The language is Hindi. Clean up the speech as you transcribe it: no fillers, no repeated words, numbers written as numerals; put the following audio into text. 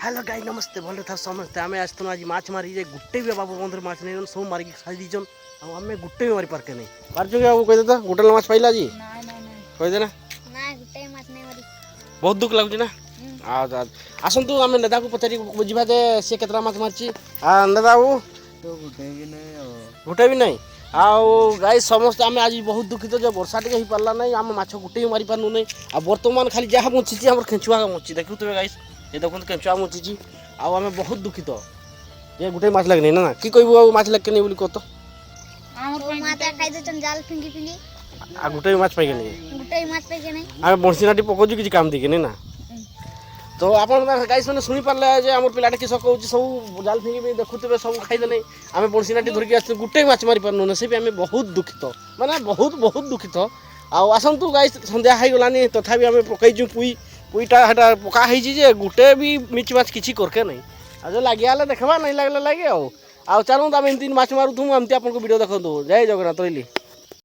हेलो गाइस नमस्ते भले था समझते आम आज आज माछ मारी जे गुटे भी बाबू बंधर माछ नहीं सब मारिक खाई दीचन आम गुटे भी मारी पार्के नहीं पार्छ कि कह दे गोटे माछ पाइला जी कह दे ना बहुत दुख लगुच ना आसतु आम नेता को पचारि बुझा जे सी केतरा माछ मारची नेता बाबू गोटे भी नहीं आउ गाई समस्त आम आज बहुत दुखित जो वर्षा टे पारा ना आम माछ गोटे भी मारी पार्नु नहीं आ बर्तमान खाली जहाँ बची आम खेचुआ बची देखु थे गाई ये देखो केंचुआ मुची आम बहुत दुखित ये गोटे माछ लगनी ना कि कहबू माछ लग के नहीं बोली कह तो आ गोटे माछ पाइके नहीं आम बंशीनाटी पकाउछु किसी काम देके नहीं ना तो आप गाइस मैंने शुणी पारे जे आम पिलाटे किस कहूँ सब जाल फिंगी देखुवे सब खाईदे आम बंशीनाटी धरिकी आस गोटे माछ मारी पार्नु से भी आम बहुत दुखित माने बहुत बहुत दुखित आसतु गाइस संध्या हो गलानी तथापि आम पकईचु पुईटा हटा पका जे गोटे भी मिच माछ किसी करके नहीं आज लगे देखा नहीं लगले लगे चलू आम एमती माछ मारूँ एमती आपको वीडियो देखो जय जगन्नाथ रही।